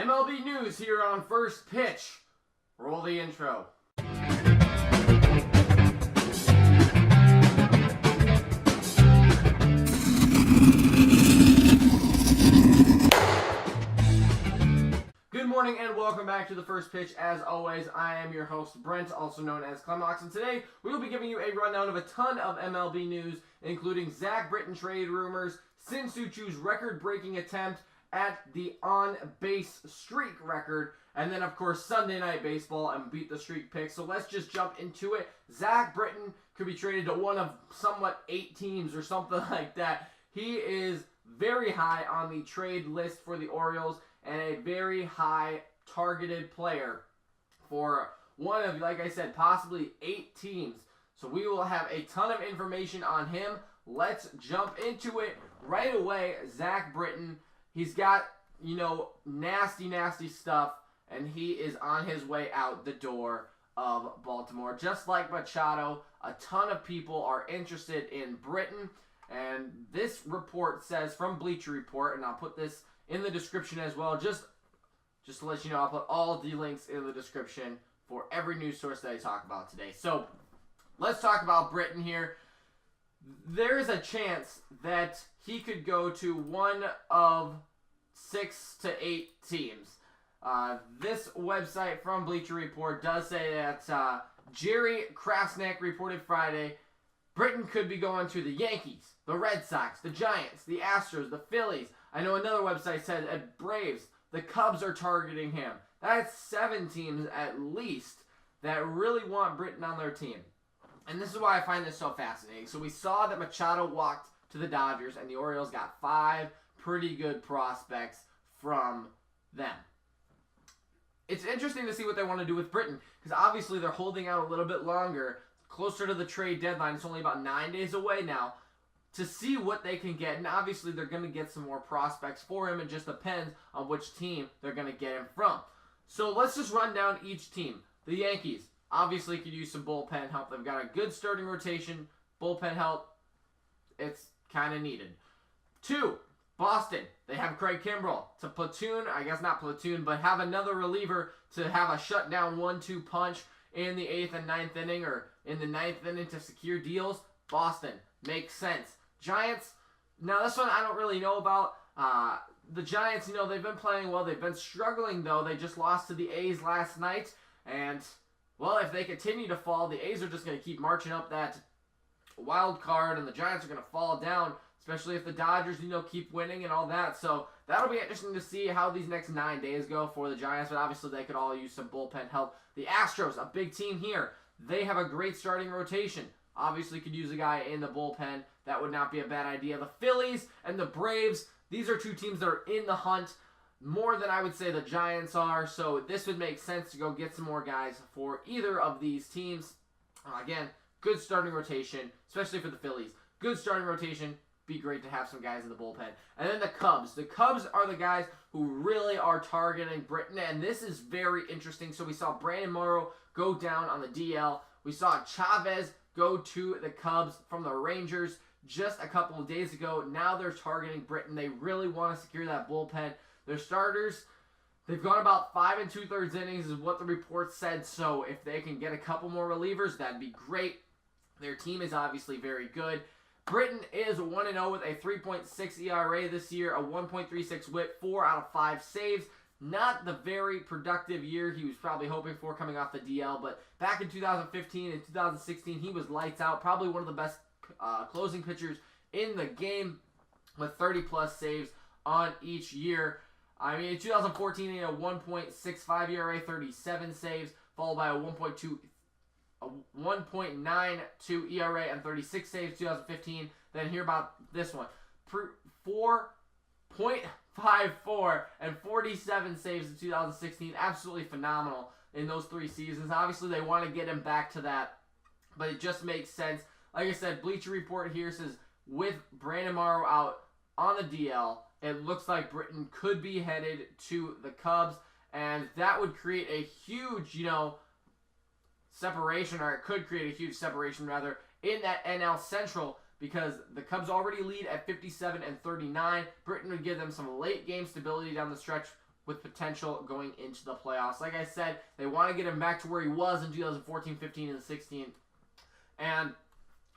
MLB news here on First Pitch. Roll the intro. Good morning and welcome back to the First Pitch. As always, I am your host, Brent, also known as Clemhawks, and today we will be giving you a rundown of a ton of MLB news, including Zach Britton trade rumors, Choo's record-breaking attempt at the on-base streak record, and then, of course, Sunday Night Baseball and Beat the Streak picks. So let's just jump into it. Zach Britton could be traded to one of somewhat 8 teams or something like that. He is very high on the trade list for the Orioles and a very high targeted player for one of, like I said, possibly 8 teams. So we will have a ton of information on him. Let's jump into it right away. Zach Britton. He's got, nasty stuff, and he is on his way out the door of Baltimore. Just like Machado, a ton of people are interested in Britton, and this report says from Bleacher Report, and I'll put this in the description as well, just to let you know, I'll put all the links in the description for every news source that I talk about today. So, let's talk about Britton here. There is a chance that he could go to one of 6 to 8 teams. This website from Bleacher Report does say that Jerry Krasnick reported Friday Britton could be going to the Yankees, the Red Sox, the Giants, the Astros, the Phillies. I know another website said at Braves, the Cubs are targeting him. That's 7 teams at least that really want Britton on their team. And this is why I find this so fascinating. So we saw that Machado walked to the Dodgers, and the Orioles got 5 pretty good prospects from them. It's interesting to see what they want to do with Britton, because obviously they're holding out a little bit longer, closer to the trade deadline. It's only about 9 days away now, to see what they can get. And obviously they're going to get some more prospects for him. It just depends on which team they're going to get him from. So let's just run down each team. The Yankees obviously could use some bullpen help. They've got a good starting rotation. Bullpen help, it's kind of needed. 2, Boston. They have Craig Kimbrell to platoon, I guess not platoon, but have another reliever to have a shutdown 1-2 punch in the 8th and 9th inning, or in the 9th inning to secure deals. Boston makes sense. Giants, now this one I don't really know about. The Giants, they've been playing well. They've been struggling, though. They just lost to the A's last night. And, well, if they continue to fall, the A's are just going to keep marching up that wild card, and the Giants are going to fall down, especially if the Dodgers, keep winning and all that. So that'll be interesting to see how these next 9 days go for the Giants, but obviously they could all use some bullpen help. The Astros, a big team here. They have a great starting rotation. Obviously could use a guy in the bullpen. That would not be a bad idea. The Phillies and the Braves, these are 2 teams that are in the hunt more than I would say the Giants are. So this would make sense to go get some more guys for either of these teams. Again, good starting rotation, especially for the Phillies. Good starting rotation. Be great to have some guys in the bullpen. And then the Cubs. The Cubs are the guys who really are targeting Britton, and this is very interesting. So we saw Brandon Morrow go down on the DL. We saw Chavez go to the Cubs from the Rangers just a couple of days ago. Now they're targeting Britton. They really want to secure that bullpen. Their starters, they've gone about 5 2/3 innings is what the report said. So if they can get a couple more relievers, that'd be great. Their team is obviously very good. Britton is 1-0 with a 3.6 ERA this year, a 1.36 whip, 4 out of 5 saves. Not the very productive year he was probably hoping for coming off the DL, but back in 2015 and 2016, he was lights out. Probably one of the best closing pitchers in the game with 30-plus saves on each year. In 2014, he had a 1.65 ERA, 37 saves, followed by a 1.92 ERA and 36 saves 2015. Then hear about this one. 4.54 and 47 saves in 2016. Absolutely phenomenal in those 3 seasons. Obviously, they want to get him back to that, but it just makes sense. Like I said, Bleacher Report here says with Brandon Morrow out on the DL, it looks like Britton could be headed to the Cubs, and that would create a huge, separation, or it could create a huge separation, rather, in that NL Central, because the Cubs already lead at 57 and 39. Britton would give them some late game stability down the stretch with potential going into the playoffs. Like I said, they want to get him back to where he was in 2014, 15, and 16. And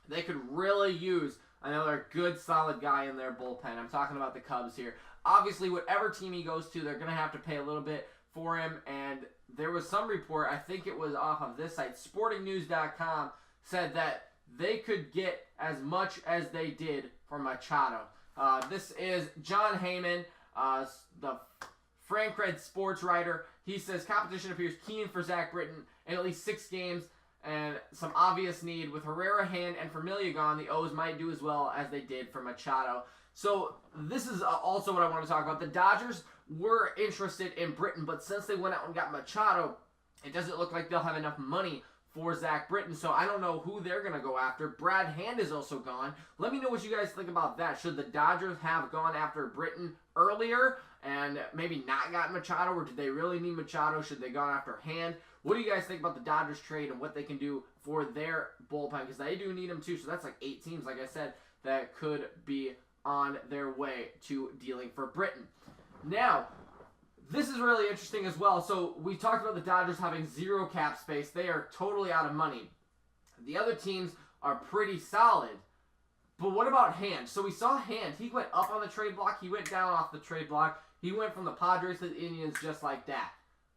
they could really use another good, solid guy in their bullpen. I'm talking about the Cubs here. Obviously, whatever team he goes to, they're going to have to pay a little bit for him. And there was some report, I think it was off of this site, sportingnews.com, said that they could get as much as they did for Machado. This is John Heyman, the Frank Red sports writer. He says competition appears keen for Zach Britton in at least 6 games and some obvious need. With Herrera, Hand, and Familia gone, the O's might do as well as they did for Machado. So this is also what I want to talk about. The Dodgers were interested in Britton, but since they went out and got Machado, it doesn't look like they'll have enough money for Zach Britton, so I don't know who they're going to go after. Brad Hand is also gone. Let me know what you guys think about that. Should the Dodgers have gone after Britton earlier and maybe not gotten Machado, or did they really need Machado? Should they gone after Hand? What do you guys think about the Dodgers trade and what they can do for their bullpen? Because they do need him too, so that's like 8 teams, like I said, that could be on their way to dealing for Britton. Now, this is really interesting as well. So we talked about the Dodgers having 0 cap space. They are totally out of money. The other teams are pretty solid. But what about Hand? So we saw Hand. He went up on the trade block. He went down off the trade block. He went from the Padres to the Indians just like that.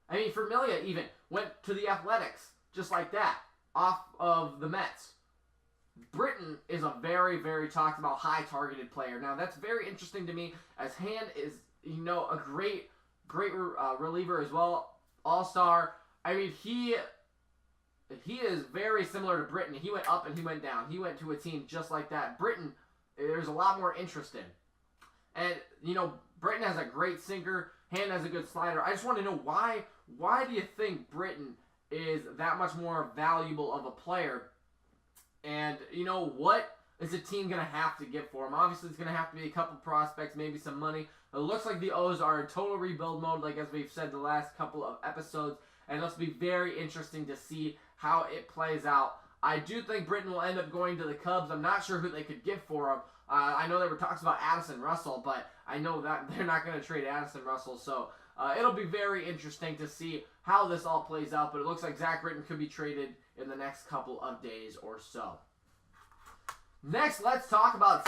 I mean, Familia even went to the Athletics just like that, off of the Mets. Britton is a very, very talked about, high targeted player. Now, that's very interesting to me, as Hand is, a great reliever as well, all-star. I mean, he is very similar to Britton. He went up and he went down. He went to a team just like that. Britton, there's a lot more interest in. And, Britton has a great sinker. Hand has a good slider. I just want to know why do you think Britton is that much more valuable of a player? And, what is the team going to have to get for him? Obviously, it's going to have to be a couple prospects, maybe some money. It looks like the O's are in total rebuild mode, like as we've said the last couple of episodes. And it'll be very interesting to see how it plays out. I do think Britton will end up going to the Cubs. I'm not sure who they could get for him. I know there were talks about Addison Russell, but I know that they're not going to trade Addison Russell. So it'll be very interesting to see how this all plays out. But it looks like Zach Britton could be traded in the next couple of days or so. Next, let's talk about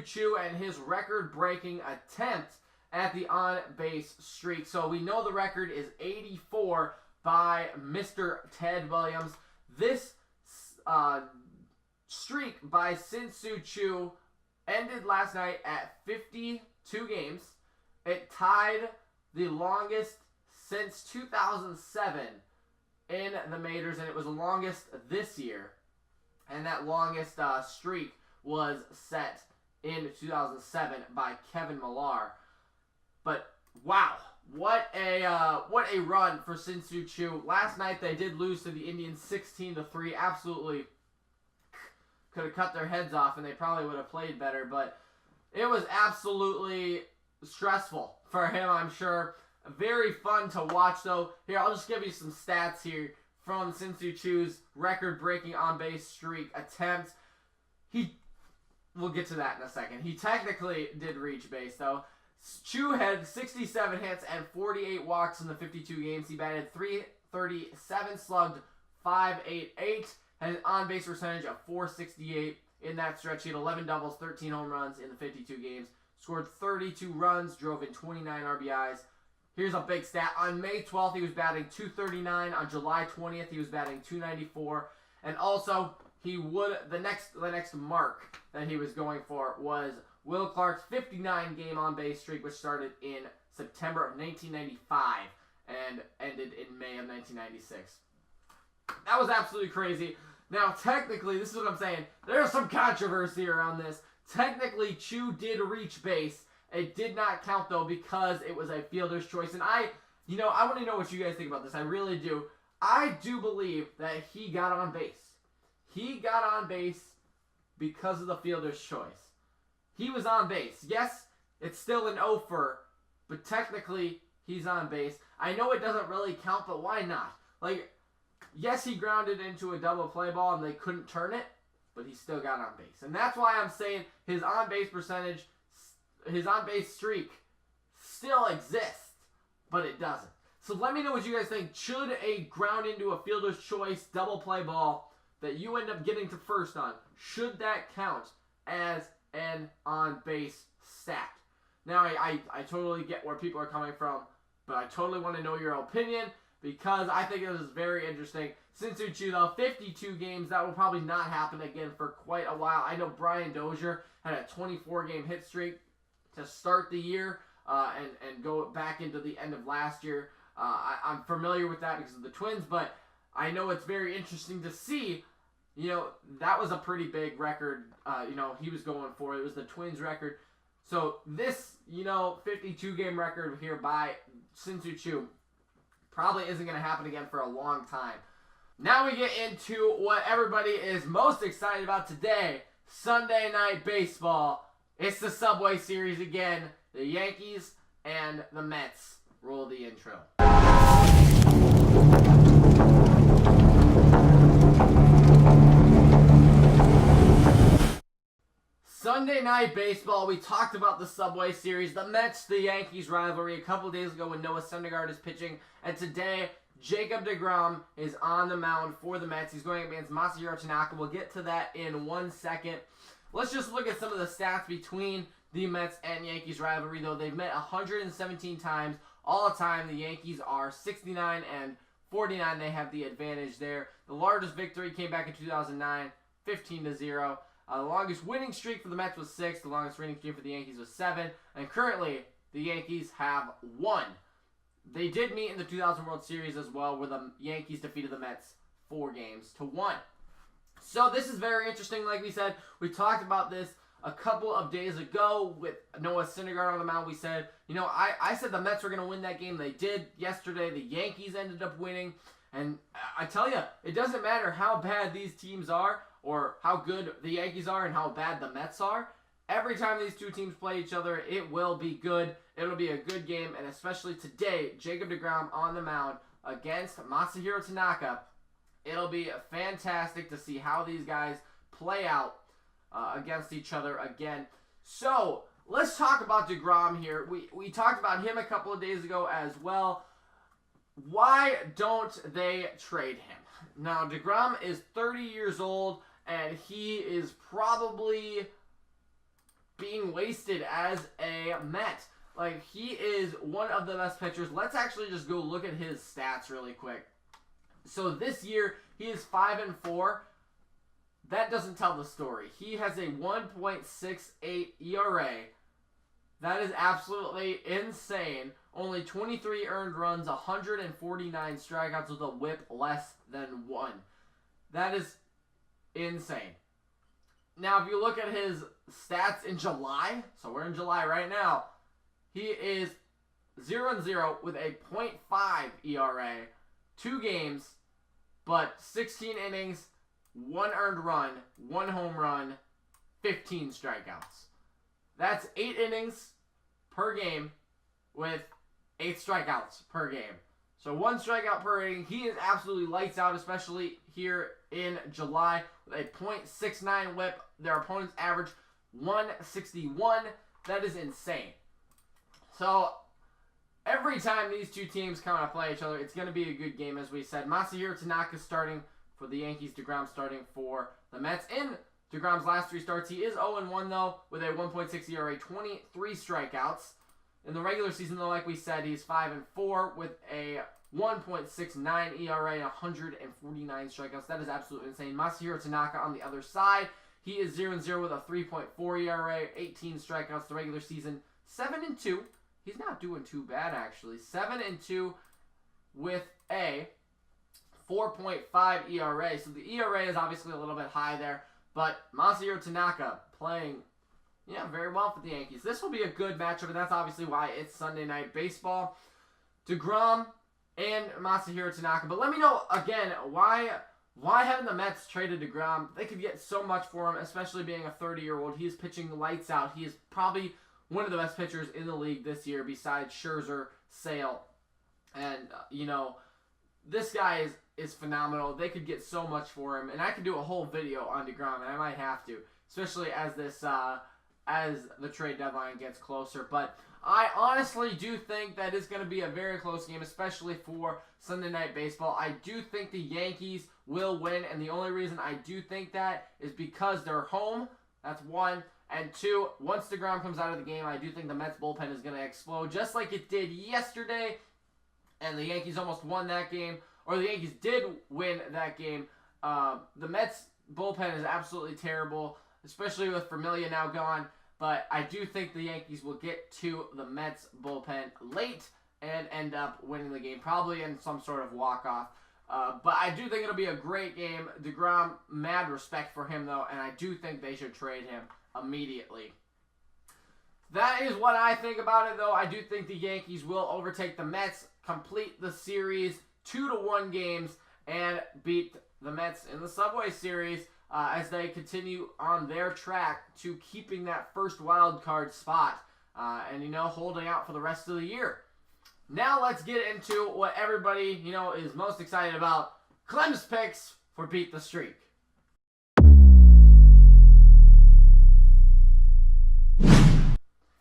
Choo and his record-breaking attempt at the on-base streak. So we know the record is 84 by Mr. Ted Williams. This streak by Choo ended last night at 52 games. It tied the longest since 2007 in the majors, and it was the longest this year. And that longest streak was set in 2007 by Kevin Millar. But wow, what a run for Choo. Last night they did lose to the Indians 16-3. Absolutely could have cut their heads off, and they probably would have played better. But it was absolutely stressful for him, I'm sure. Very fun to watch, though. Here, I'll just give you some stats here from Choo's record-breaking on-base streak attempts. We'll get to that in a second. He technically did reach base, though. Choo had 67 hits and 48 walks in the 52 games. He batted .337, slugged .588, had an on-base percentage of .468 in that stretch. He had 11 doubles, 13 home runs in the 52 games. Scored 32 runs, drove in 29 RBIs. Here's a big stat. On May 12th, he was batting .239. On July 20th, he was batting .294. And also, the next mark that he was going for was Will Clark's 59-game on-base streak, which started in September of 1995 and ended in May of 1996. That was absolutely crazy. Now, technically, this is what I'm saying. There's some controversy around this. Technically, Choo did reach base. It did not count, though, because it was a fielder's choice. And I want to know what you guys think about this. I really do. I do believe that he got on base. He got on base because of the fielder's choice. He was on base. Yes, it's still an offer, but technically, he's on base. I know it doesn't really count, but why not? Yes, he grounded into a double play ball and they couldn't turn it, but he still got on base. And that's why I'm saying his on-base percentage, his on-base streak still exists. but it doesn't. So let me know what you guys think. Should a ground into a fielder's choice double play ball that you end up getting to first on, should that count as an on-base stat? Now, I totally get where people are coming from, but I totally want to know your opinion because I think it is very interesting. Since Choo, though, 52 games, that will probably not happen again for quite a while. I know Brian Dozier had a 24-game hit streak to start the year and go back into the end of last year. I'm familiar with that because of the Twins, but I know it's very interesting to see. You know, that was a pretty big record, he was going for. It was the Twins record. So this, 52-game record here by Choo probably isn't going to happen again for a long time. Now we get into what everybody is most excited about today, Sunday Night Baseball. It's the Subway Series again. The Yankees and the Mets. Roll the intro. Sunday Night Baseball, we talked about the Subway Series, the Mets, the Yankees rivalry a couple days ago when Noah Syndergaard is pitching, and today, Jacob deGrom is on the mound for the Mets. He's going against Masahiro Tanaka. We'll get to that in 1 second. Let's just look at some of the stats between the Mets and Yankees rivalry, though. They've met 117 times. All the time, the Yankees are 69 and 49. They have the advantage there. The largest victory came back in 2009, 15-0. The longest winning streak for the Mets was 6. The longest winning streak for the Yankees was 7. And currently, the Yankees have 1. They did meet in the 2000 World Series as well, where the Yankees defeated the Mets 4-1. So this is very interesting. Like we said, we talked about this a couple of days ago with Noah Syndergaard on the mound. We said, I said the Mets were going to win that game. They did yesterday. The Yankees ended up winning. And I tell you, it doesn't matter how bad these teams are or how good the Yankees are and how bad the Mets are. Every time these two teams play each other, it will be good. It'll be a good game, and especially today, Jacob deGrom on the mound against Masahiro Tanaka. It'll be fantastic to see how these guys play out against each other again. So, let's talk about deGrom here. We talked about him a couple of days ago as well. Why don't they trade him? Now, deGrom is 30 years old, and he is probably being wasted as a Met. Like, he is one of the best pitchers. Let's actually just go look at his stats really quick. So this year, he is 5-4. That doesn't tell the story. He has a 1.68 ERA. That is absolutely insane. Only 23 earned runs, 149 strikeouts with a whip less than 1. That is insane. Now, if you look at his stats in July, so we're in July right now, he is 0-0 with a .5 ERA, 2 games, but 16 innings, 1 earned run, 1 home run, 15 strikeouts. That's 8 innings per game with 8 strikeouts per game. So 1 strikeout per inning. He is absolutely lights out, especially here in July with a .69 whip. Their opponents average 161. That is insane. So every time these two teams come out to play each other, it's going to be a good game, as we said. Masahiro Tanaka starting for the Yankees, deGrom starting for the Mets. In deGrom's last 3 starts, he is 0-1, though, with a 1.6 ERA, 23 strikeouts. In the regular season, though, like we said, he's 5-4 with a 1.69 ERA, 149 strikeouts. That is absolutely insane. Masahiro Tanaka on the other side, he is 0-0 with a 3.4 ERA, 18 strikeouts the regular season, 7-2. He's not doing too bad, actually. 7-2 with a 4.5 ERA. So the ERA is obviously a little bit high there, but Masahiro Tanaka playing very well for the Yankees. This will be a good matchup, and that's obviously why it's Sunday Night Baseball. deGrom and Masahiro Tanaka. But let me know, again, why haven't the Mets traded deGrom? They could get so much for him, especially being a 30-year-old. He is pitching lights out. He is probably one of the best pitchers in the league this year besides Scherzer, Sale. And, this guy is phenomenal. They could get so much for him. And I could do a whole video on deGrom, and I might have to, especially as this as the trade deadline gets closer. But I honestly do think that it's going to be a very close game, especially for Sunday Night Baseball. I do think the Yankees will win, and the only reason I do think that is because they're home. That's one. And two, once DeGrom comes out of the game, I do think the Mets bullpen is going to explode, just like it did yesterday, and the Yankees almost won that game, or the Yankees did win that game. The Mets bullpen is absolutely terrible, especially with Familia now gone. But I do think the Yankees will get to the Mets bullpen late and end up winning the game, probably in some sort of walk-off. But I do think it'll be a great game. DeGrom, mad respect for him, though, and I do think they should trade him immediately. That is what I think about it, though. I do think the Yankees will overtake the Mets, complete the series 2-1 games, and beat the Mets in the Subway Series as they continue on their track to keeping that first wild card spot and, holding out for the rest of the year. Now let's get into what everybody, is most excited about. Clem's picks for Beat the Streak.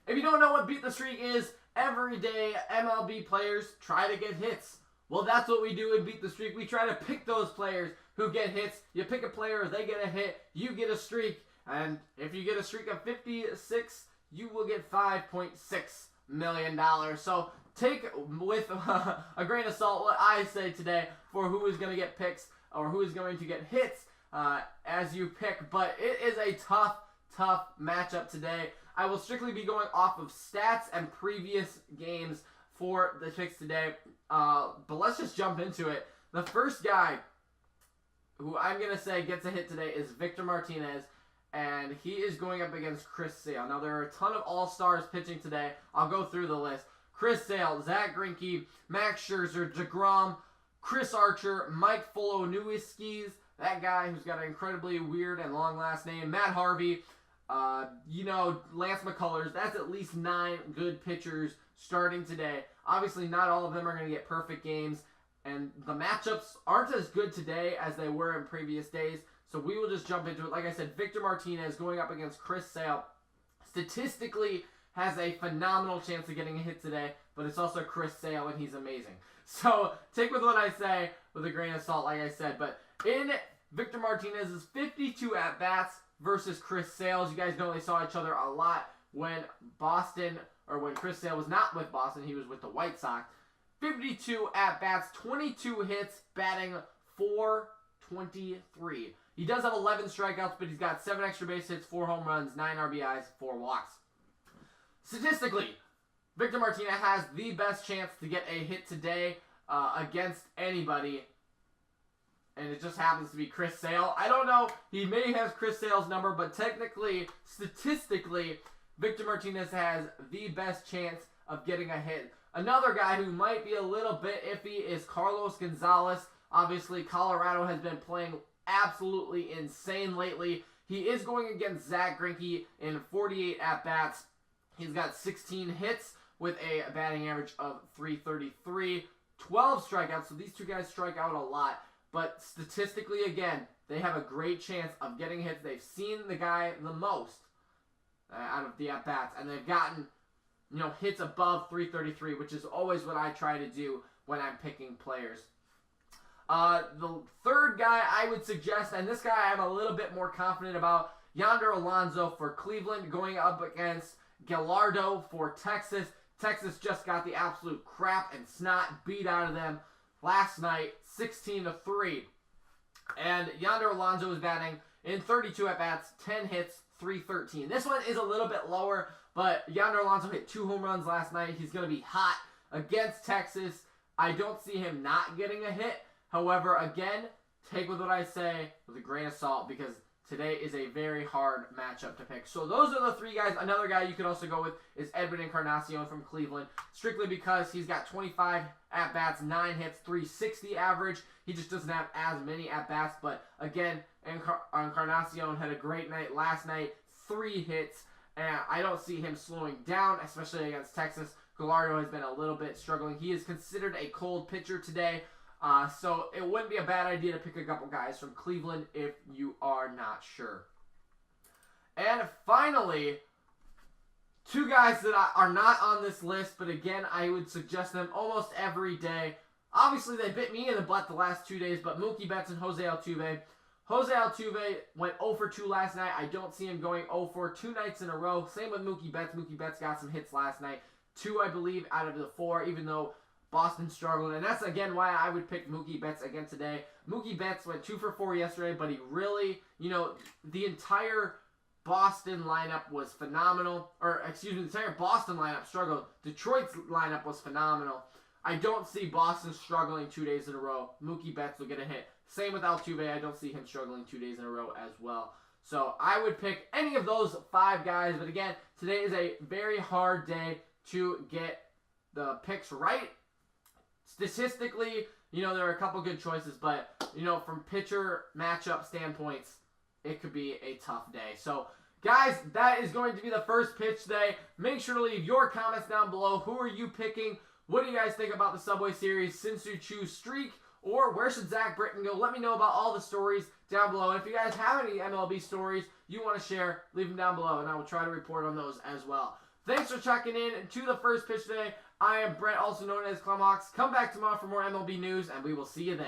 If you don't know what Beat the Streak is, every day MLB players try to get hits. Well, that's what we do in Beat the Streak. We try to pick those players who get hits. You pick a player, they get a hit, you get a streak. And if you get a streak of 56, you will get $5.6 million. So take with a grain of salt what I say today for who is going to get picks or who is going to get hits as you pick. But it is a tough matchup today. I will strictly be going off of stats and previous games for the picks today. But let's just jump into it. The first guy who I'm going to say gets a hit today is Victor Martinez, and he is going up against Chris Sale. Now, there are a ton of all-stars pitching today. I'll go through the list. Chris Sale, Zach Greinke, Max Scherzer, DeGrom, Chris Archer, Mike Fulonuiskis, that guy who's got an incredibly weird and long last name, Matt Harvey, Lance McCullers. That's at least 9 good pitchers starting today. Obviously, not all of them are going to get perfect games, and the matchups aren't as good today as they were in previous days, so we will just jump into it. Like I said, Victor Martinez going up against Chris Sale statistically has a phenomenal chance of getting a hit today, but it's also Chris Sale, and he's amazing. So take with what I say with a grain of salt, like I said. But in Victor Martinez's 52 at-bats versus Chris Sale, you guys know they saw each other a lot when when Chris Sale was not with Boston, he was with the White Sox. 52 at-bats, 22 hits, batting .423. He does have 11 strikeouts, but he's got 7 extra base hits, 4 home runs, 9 RBIs, 4 walks. Statistically, Victor Martinez has the best chance to get a hit today against anybody, and it just happens to be Chris Sale. I don't know, he may have Chris Sale's number, but technically, statistically, Victor Martinez has the best chance of getting a hit. Another guy who might be a little bit iffy is Carlos Gonzalez. Obviously, Colorado has been playing absolutely insane lately. He is going against Zach Greinke in 48 at-bats. He's got 16 hits with a batting average of .333, 12 strikeouts. So these two guys strike out a lot. But statistically, again, they have a great chance of getting hits. They've seen the guy the most out of the at-bats, and they've gotten hits above .333, which is always what I try to do when I'm picking players. The third guy I would suggest, and this guy I'm a little bit more confident about, Yonder Alonso for Cleveland going up against Gallardo for Texas. Texas just got the absolute crap and snot beat out of them last night, 16-3. And Yonder Alonso is batting in 32 at-bats, 10 hits, .313. This one is a little bit lower, but Yonder Alonso hit 2 home runs last night. He's going to be hot against Texas. I don't see him not getting a hit. However, again, take with what I say with a grain of salt because today is a very hard matchup to pick. So those are the 3 guys. Another guy you could also go with is Edwin Encarnacion from Cleveland, strictly because he's got 25 at-bats, 9 hits, .360 average. He just doesn't have as many at-bats, but again, Encarnacion had a great night last night, 3 hits, and I don't see him slowing down, especially against Texas. Gallardo has been a little bit struggling. He is considered a cold pitcher today, so it wouldn't be a bad idea to pick a couple guys from Cleveland if you are not sure. And finally, Two guys that are not on this list, but again, I would suggest them almost every day. Obviously, they bit me in the butt the last 2 days, but Mookie Betts and Jose Altuve. Jose Altuve went 0 for 2 last night. I don't see him going 0 for 2 nights in a row. Same with Mookie Betts. Mookie Betts got some hits last night. 2, I believe, out of the 4, even though Boston struggled. And that's, again, why I would pick Mookie Betts again today. Mookie Betts went 2 for 4 yesterday, but he really, the entire Boston lineup was phenomenal. Or, excuse me, the entire Boston lineup struggled. Detroit's lineup was phenomenal. I don't see Boston struggling 2 days in a row. Mookie Betts will get a hit. Same with Altuve. I don't see him struggling 2 days in a row as well. So I would pick any of those 5 guys. But again, today is a very hard day to get the picks right. Statistically, there are a couple good choices. But, from pitcher matchup standpoints, it could be a tough day. So, guys, that is going to be the first pitch today. Make sure to leave your comments down below. Who are you picking? What do you guys think about the Subway Series Sinsu Choo streak? Or where should Zach Britton go? Let me know about all the stories down below. And if you guys have any MLB stories you want to share, leave them down below, and I will try to report on those as well. Thanks for checking in to the first pitch today. I am Brent, also known as Clemhawks. Come back tomorrow for more MLB news, and we will see you then.